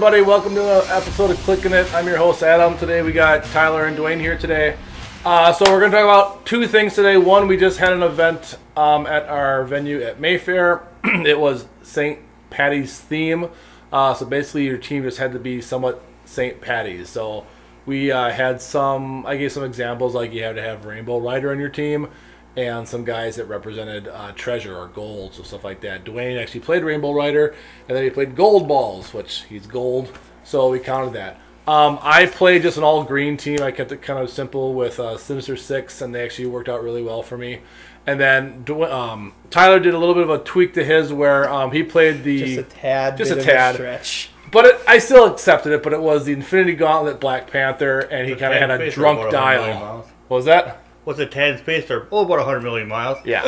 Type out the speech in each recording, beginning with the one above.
everybody? Welcome to an episode of Clicking It. I'm your host, Adam. Today we got Tyler and Dwayne here today. So we're going to talk about two things today. One, we just had an event at our venue at Mayfair. It was St. Patty's theme. So basically your team just had to be somewhat St. Patty's. So we had I gave some examples, like you had to have Rainbow Rider on your team and some guys that represented treasure or gold, so stuff like that. Dwayne actually played Rainbow Rider, and then he played Gold Balls, which he's gold, so we counted that. I played just an all-green team. I kept it kind of simple with Sinister Six, and they actually worked out really well for me. And then Tyler did a little bit of a tweak to his where he played the... Just a tad. Stretch. But I still accepted it, but it was the Infinity Gauntlet Black Panther, and he kind of had a drunk dial. What was that? What's a tad space or about 100 million miles? Yeah.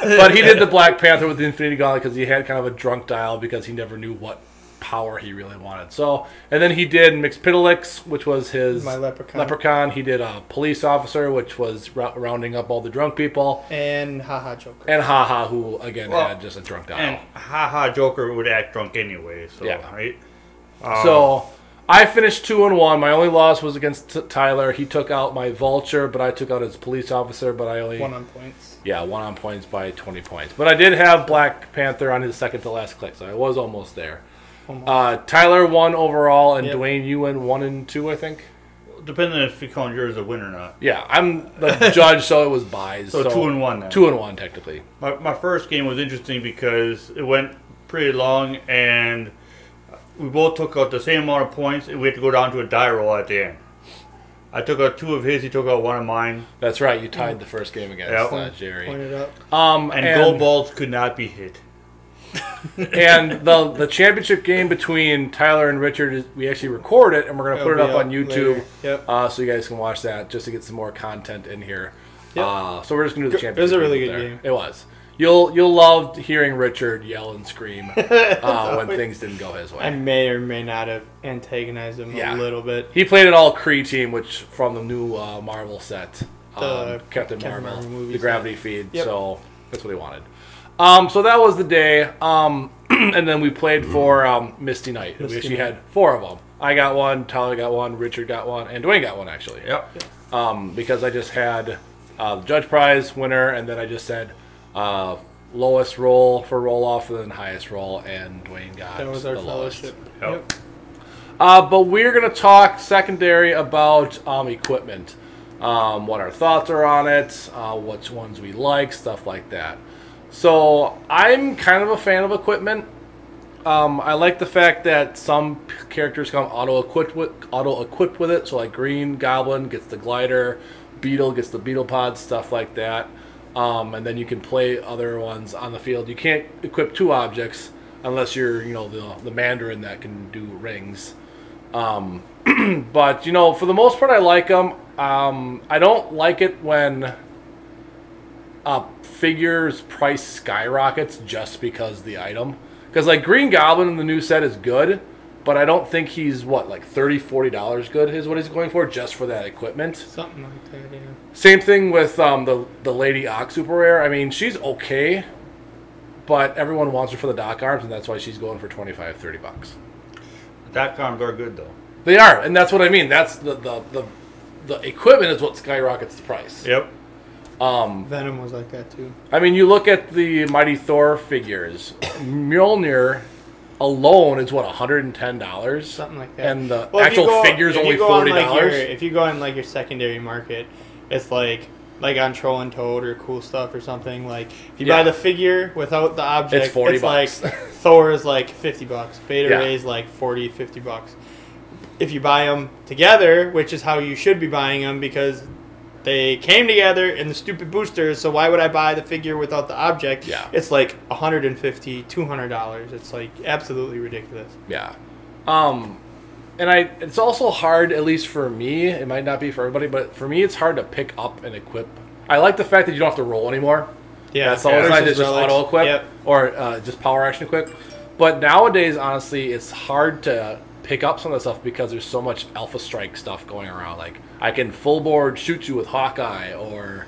But he did the Black Panther with the Infinity Gauntlet because he had kind of a drunk dial because he never knew what power he really wanted. So, and then he did Mxyzptlk, which was his My leprechaun. He did a police officer, which was rounding up all the drunk people. And Haha Joker. And Haha, who again had just a drunk dial. And Haha Joker would act drunk anyway. So, yeah. Right. So I finished 2-1. My only loss was against Tyler. He took out my Vulture, but I took out his police officer. But I only won on points. Yeah, won on points by 20 points. But I did have Black Panther on his second to last click, so I was almost there. Tyler won overall, and Dwayne, you win 1 and 2, I think. Depending if you count yours a win or not. Yeah, I'm the judge, so it was buys. So 2-1 then. 2-1 technically. My first game was interesting because it went pretty long, and we both took out the same amount of points, and we had to go down to a die roll at the end. I took out 2 of his, he took out 1 of mine. That's right, you tied the first game against Jerry. Pointed up. And gold balls could not be hit. And the championship game between Tyler and Richard, we actually record it, and we're going to put it up on YouTube. So you guys can watch that just to get some more content in here. So we're just going to do the championship. It was a really good game. It was. You'll love hearing Richard yell and scream when things didn't go his way. I may or may not have antagonized him a little bit. He played an all Kree team, which from the new Marvel set, Captain Marvel, the Gravity feed. So that's what he wanted. So that was the day. And then we played for Misty Night. We actually had 4 of them. I got 1, Tyler got 1, Richard got 1, and Dwayne got 1 actually. Because I just had the judge prize winner, and then I just said lowest roll for roll off, and then highest roll, and Dwayne got that was our the lowest. Yep. But we're gonna talk secondary about equipment, what our thoughts are on it, which ones we like, stuff like that. So I'm kind of a fan of equipment. I like the fact that some characters come auto-equipped with it. So like Green Goblin gets the glider, Beetle gets the Beetle pod, stuff like that. And then you can play other ones on the field. You can't equip 2 objects unless you're, the Mandarin that can do rings. But for the most part, I like them. I don't like it when figures price skyrockets just because of the item. Because like Green Goblin in the new set is good, but I don't think he's like $30-$40 good is what he's going for just for that equipment. Something like that, yeah. Same thing with the Lady Ox Super Rare. I mean, she's okay, but everyone wants her for the Dock Arms, and that's why she's going for $25-$30. The Dock Arms are good though. They are, and that's what I mean. That's the equipment is what skyrockets the price. Yep. Venom was like that too. I mean, you look at the Mighty Thor figures. Mjolnir alone is what, $110? Something like that. And the actual figure's only $40. If you go on like your secondary market, it's like on Troll and Toad or Cool Stuff or something. Like if you buy the figure without the object, it's $40. Like Thor is like $50. Beta Ray is like $40-$50. If you buy them together, which is how you should be buying them because they came together in the stupid boosters, so why would I buy the figure without the object? Yeah. It's like $150, $200. It's like absolutely ridiculous. Yeah. It's also hard, at least for me, it might not be for everybody, but for me it's hard to pick up and equip. I like the fact that you don't have to roll anymore. Yeah. That's always nice, just auto-equip or just power action equip. But nowadays, honestly, it's hard to pick up some of the stuff because there's so much Alpha Strike stuff going around. Like, I can full board shoot you with Hawkeye, or,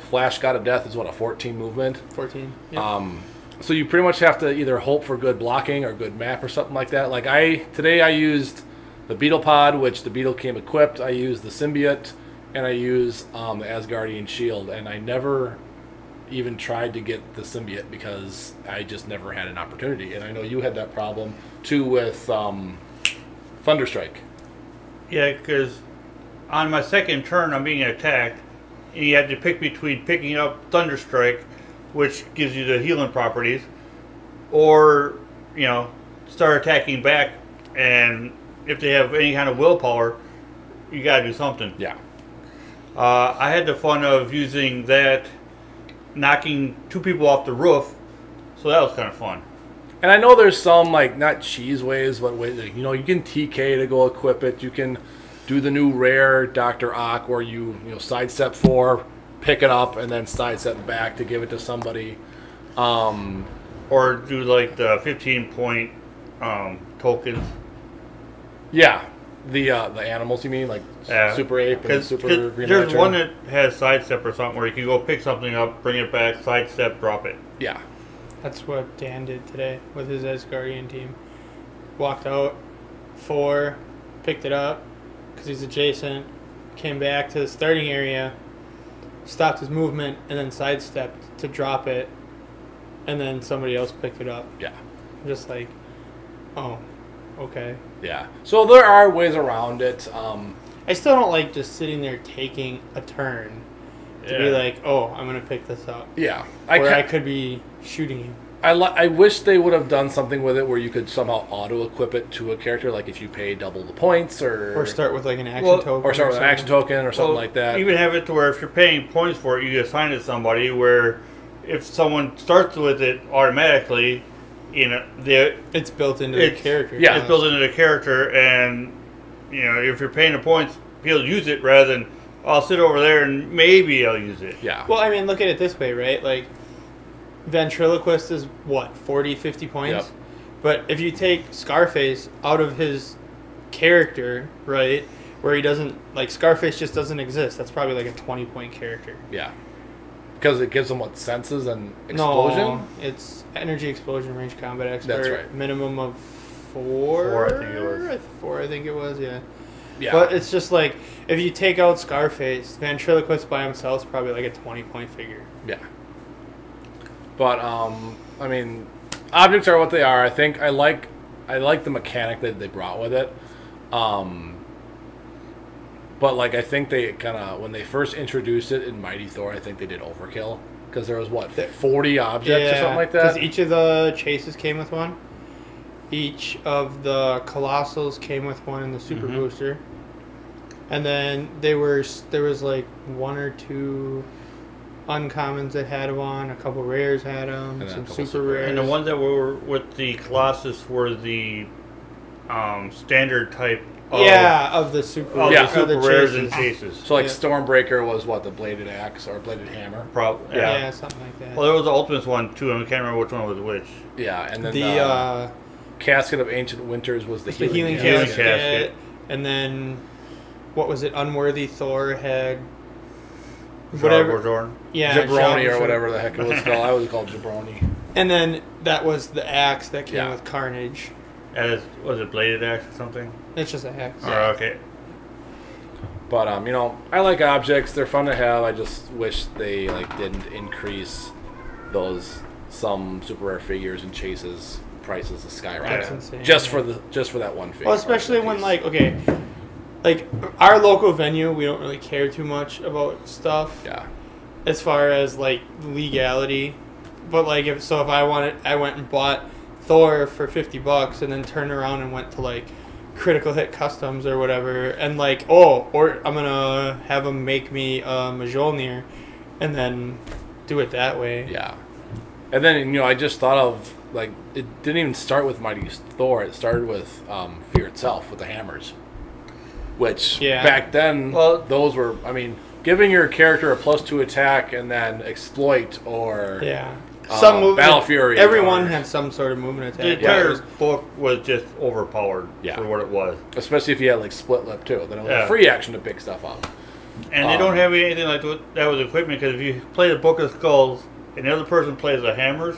Flash God of Death is what, a 14 movement? 14. Yeah. so you pretty much have to either hope for good blocking or good map or something like that. Like today I used the Beetle Pod, which the Beetle came equipped. I used the Symbiote, and I used the Asgardian Shield, and I never even tried to get the Symbiote because I just never had an opportunity. And I know you had that problem too with Thunderstrike. Yeah, because on my second turn, I'm being attacked, and you have to pick between picking up Thunderstrike, which gives you the healing properties, or, start attacking back, and if they have any kind of willpower, you gotta do something. Yeah. I had the fun of using that, knocking 2 people off the roof, so that was kind of fun. And I know there's some, like, not cheese ways, but ways, you can TK to go equip it. You can do the new rare Dr. Ock where you sidestep 4, pick it up, and then sidestep back to give it to somebody. Or do, like, the 15-point tokens. Yeah. The animals, you mean? Like Super Ape and Super Green There's Lantern? one that has sidestep or something where you can go pick something up, bring it back, sidestep, drop it. Yeah. That's what Dan did today with his Asgardian team. Walked out, 4, picked it up because he's adjacent, came back to the starting area, stopped his movement, and then sidestepped to drop it, and then somebody else picked it up. Yeah. Just like, oh, okay. Yeah. So there are ways around it. I still don't like just sitting there taking a turn to be like, oh, I'm going to pick this up. Yeah. I could be shooting you. I wish they would have done something with it where you could somehow auto-equip it to a character, like if you pay double the points or start with like an action token. Or start with an action token or something like that. Even have it to where if you're paying points for it, you assign it to somebody where if someone starts with it automatically, it's built into the character. Yeah, it's built into the character, and if you're paying the points, he'll use it rather than I'll sit over there and maybe I'll use it. Yeah. Well, I mean, look at it this way, right? Like, Ventriloquist is what, 40, 50 points? Yep. But if you take Scarface out of his character, right, where he doesn't, like, Scarface just doesn't exist, that's probably like a 20-point character. Yeah. Because it gives them what, senses and explosion? No, it's energy, explosion, range, combat expert. That's right. Minimum of 4. 4, I think it was. 4, I think it was, yeah. Yeah. But it's just like, if you take out Scarface, Ventriloquist by himself is probably like a 20-point figure. Yeah. But I mean, objects are what they are. I think I like the mechanic that they brought with it. But like I think they kind of when they first introduced it in Mighty Thor, I think they did overkill because there was what 40 objects or something like that. Because each of the chases came with one. Each of the Colossals came with one in the Super Booster. And then there was like 1 or 2 uncommons that had one, a couple rares had them, some super rares. And the ones that were with the Colossus were the standard type of the super rares and chases. So like Stormbreaker was what, the bladed axe or bladed hammer? Probably. Yeah, something like that. Well, there was the Ultimates one too, and I can't remember which one was which. Yeah, and then the Casket of Ancient Winters was the healing casket. And then what was it? Unworthy Thor had whatever. Yeah, Jabroni or whatever the heck it was called. I always called Jabroni. And then that was the axe that came with Carnage. Was it bladed axe or something? It's just an axe. Oh, okay. But I like objects. They're fun to have. I just wish they didn't increase some super rare figures and chases prices to skyrocket. That's insane. Just for that one figure. Well, especially when our local venue, we don't really care too much about stuff. Yeah. As far as legality, but if I went and bought Thor for $50 and then turned around and went to Critical Hit Customs or whatever, and or I'm gonna have them make me a Mjolnir, and then do it that way. Yeah. And then I just thought of it didn't even start with Mighty Thor. It started with Fear itself with the hammers, which back then those were giving your character a +2 attack and then exploit or some movement. Battle Fury. Everyone had some sort of movement attack. The entire book was just overpowered for what it was. Especially if you had split lip too. Then it was a free action to pick stuff up. And they don't have anything like that with equipment because if you play the Book of Skulls and the other person plays the hammers,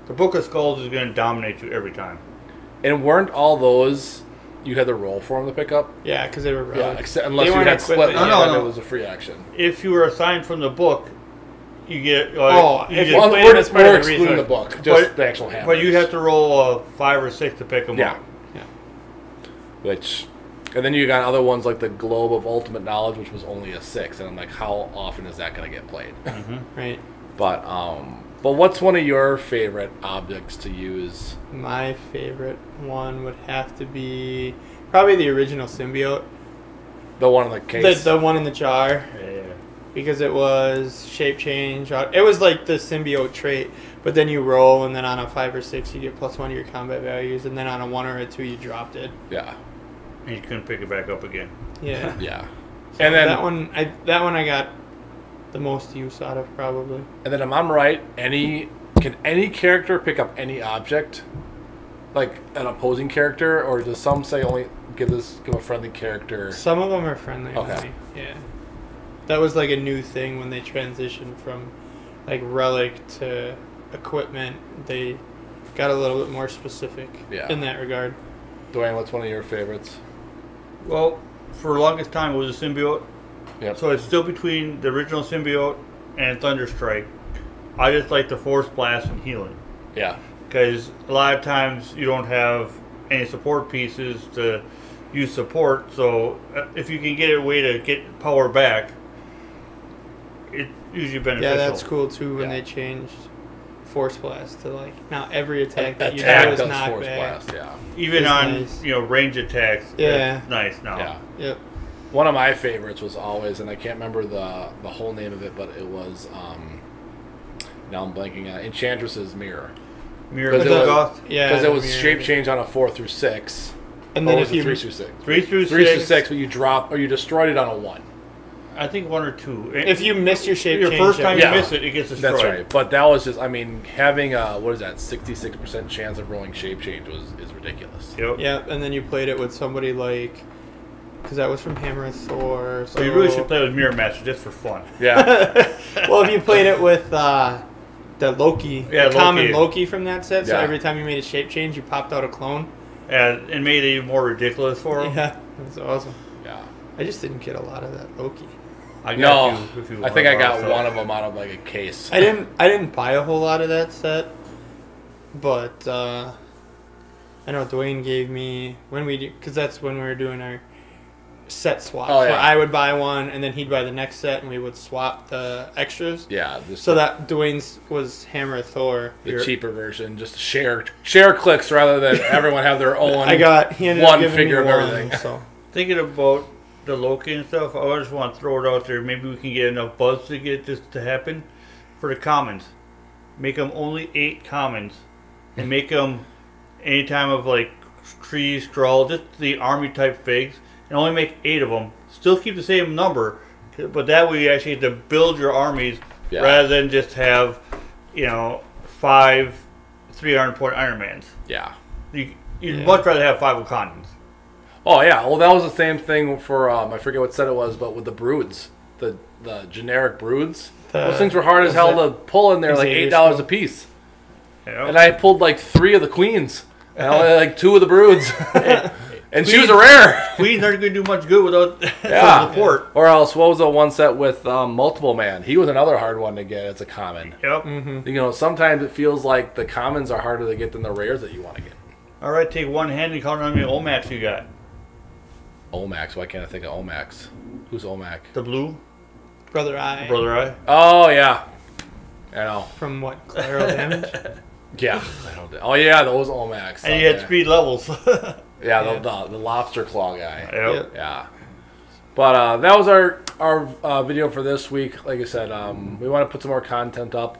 The Book of Skulls is going to dominate you every time. And weren't all those you had to roll for them to pick up? Yeah, because they were Yeah, relic. except unless They you weren't had split, equipment. No. it was a free action. If you were assigned from the book, you get. Oh, you if just- you Well, played we're as part of the excluding the research. book, just the actual hammers. But you have to roll 5 or 6 to pick them Yeah. up. Which, and then you got other ones like the Globe of Ultimate Knowledge, which was only a 6, and I'm like, how often is that going to get played? Right. But what's one of your favorite objects to use? My favorite one would have to be probably the original symbiote. The one in the case. The one in the jar. Yeah. Because it was shape change. It was like the symbiote trait, but then you roll, and then on a 5 or 6 you get +1 to your combat values, and then on a 1 or a 2 you dropped it. Yeah. And you couldn't pick it back up again. Yeah. Yeah. So And then that one I got the most use out of probably. And then if I'm right, can any character pick up any object, like an opposing character, or does some say only give a friendly character? Some of them are friendly. Okay. Only. Yeah. That was like a new thing when they transitioned from like relic to equipment. They got a little bit more specific in that regard. Dwayne, what's one of your favorites? Well, for the longest time it was a symbiote. Yep. So it's still between the original symbiote and Thunderstrike. I just like the Force Blast and healing. Yeah. Because a lot of times you don't have any support pieces to use support. So if you can get a way to get power back, it's usually beneficial. Yeah, that's cool too when Yeah. they changed Force Blast to like now every attack that you do Attack is does knockback. Force Blast, yeah. Even It's on nice. range attacks. Yeah. It's nice now. Yeah. Yep. One of my favorites was always, and I can't remember the whole name of it, but it was, now I'm blanking on it, Enchantress's Mirror. Mirror Because it was- Goth. Yeah. Because it was mirror. shape change on a 4 through 6. And Or then was if it you 3 through 6? 3 through 3 through 6. 6, but you dropped, or you destroyed it on a 1. I think 1 or 2. if you miss your shape your change, first time Yeah. you miss it, it gets destroyed. That's right. But that was just, I mean, having a, 66% chance of rolling shape change is ridiculous. Yep. Yeah, and then you played it with somebody like, because that was from Hammer of Thor. So So you really should play with Mirror Master just for fun. Yeah. Well, if you played it with the Loki, Yeah, the common Loki. Loki from that set, so Yeah. every time you made a shape change, you popped out a clone. And it made it even more ridiculous for him. Yeah, that's awesome. Yeah. I just didn't get a lot of that Loki. I got No, you if you I think I want got to borrow one stuff. of them out of like a case. I didn't buy a whole lot of that set, but I know Dwayne gave me because that's when we were doing our set swaps. Oh, yeah. Where I would buy one, and then he'd buy the next set, and we would swap the extras. Yeah. So that Dwayne's was Hammer of Thor. the cheaper version, just share clicks rather than everyone have their own. He ended one up giving figure me of one, everything. So Thinking about the Loki and stuff, I just want to throw it out there. Maybe we can get enough buzz to get this to happen. For the commons, make them only 8 commons, and make them any time of like trees, scroll, just the army type figs, and only make 8 of them. Still keep the same number, but that way you actually have to build your armies Yeah. rather than just have 5 300-point Iron Mans. Yeah. You'd Yeah. much rather have 5 Wakandans. Oh yeah. Well, that was the same thing for I forget what set it was, but with the broods, the generic broods. Those things were hard as hell to pull in there, like Xavier $8 a Skull? piece. Yeah. And I pulled like 3 of the queens, and only like 2 of the broods. And she was a rare. Queens aren't going to do much good without Yeah. some support. Or else, what was the one set with multiple man? He was another hard one to get as a common. Yep. Sometimes it feels like the commons are harder to get than the rares that you want to get. All right, take one hand and count how many Omax you got. Omax. Why can't I think of Omax? Who's Omac? The blue, Brother Eye Brother Eye. Oh yeah. I know. from what collateral damage. Yeah. Oh yeah, those Omax. And you had Okay. 3 levels. Yeah, Yeah. the lobster claw guy. Yep. Yeah. But that was our video for this week. Like I said, we want to put some more content up.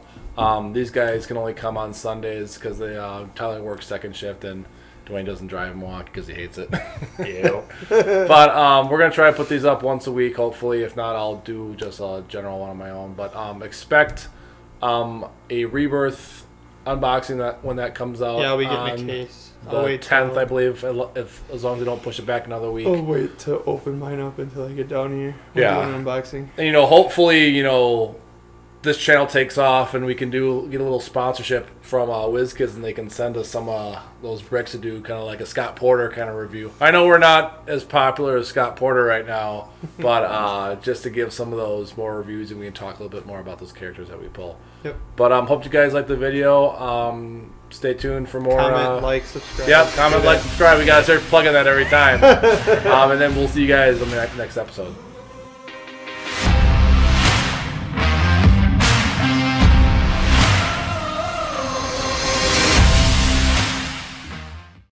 These guys can only come on Sundays because Tyler works second shift and Dwayne doesn't drive and walk because he hates it. Yep. But we're going to try to put these up once a week, hopefully. If not, I'll do just a general one on my own. But expect a Rebirth unboxing that when that comes out. Yeah, I'll be getting a on case. The 10th, I believe, if as long as they don't push it back another week. I'll wait to open mine up until I get down here. Yeah. We'll do an unboxing. And, hopefully, this channel takes off and we can get a little sponsorship from WizKids, and they can send us some those bricks to do kind of like a Scott Porter kind of review. I know we're not as popular as Scott Porter right now, but just to give some of those more reviews, and we can talk a little bit more about those characters that we pull. Yep. But hope you guys like the video. Stay tuned for more. Comment, like, subscribe. Yep, comment, like, subscribe. We gotta start plugging that every time. And then we'll see you guys on the next episode.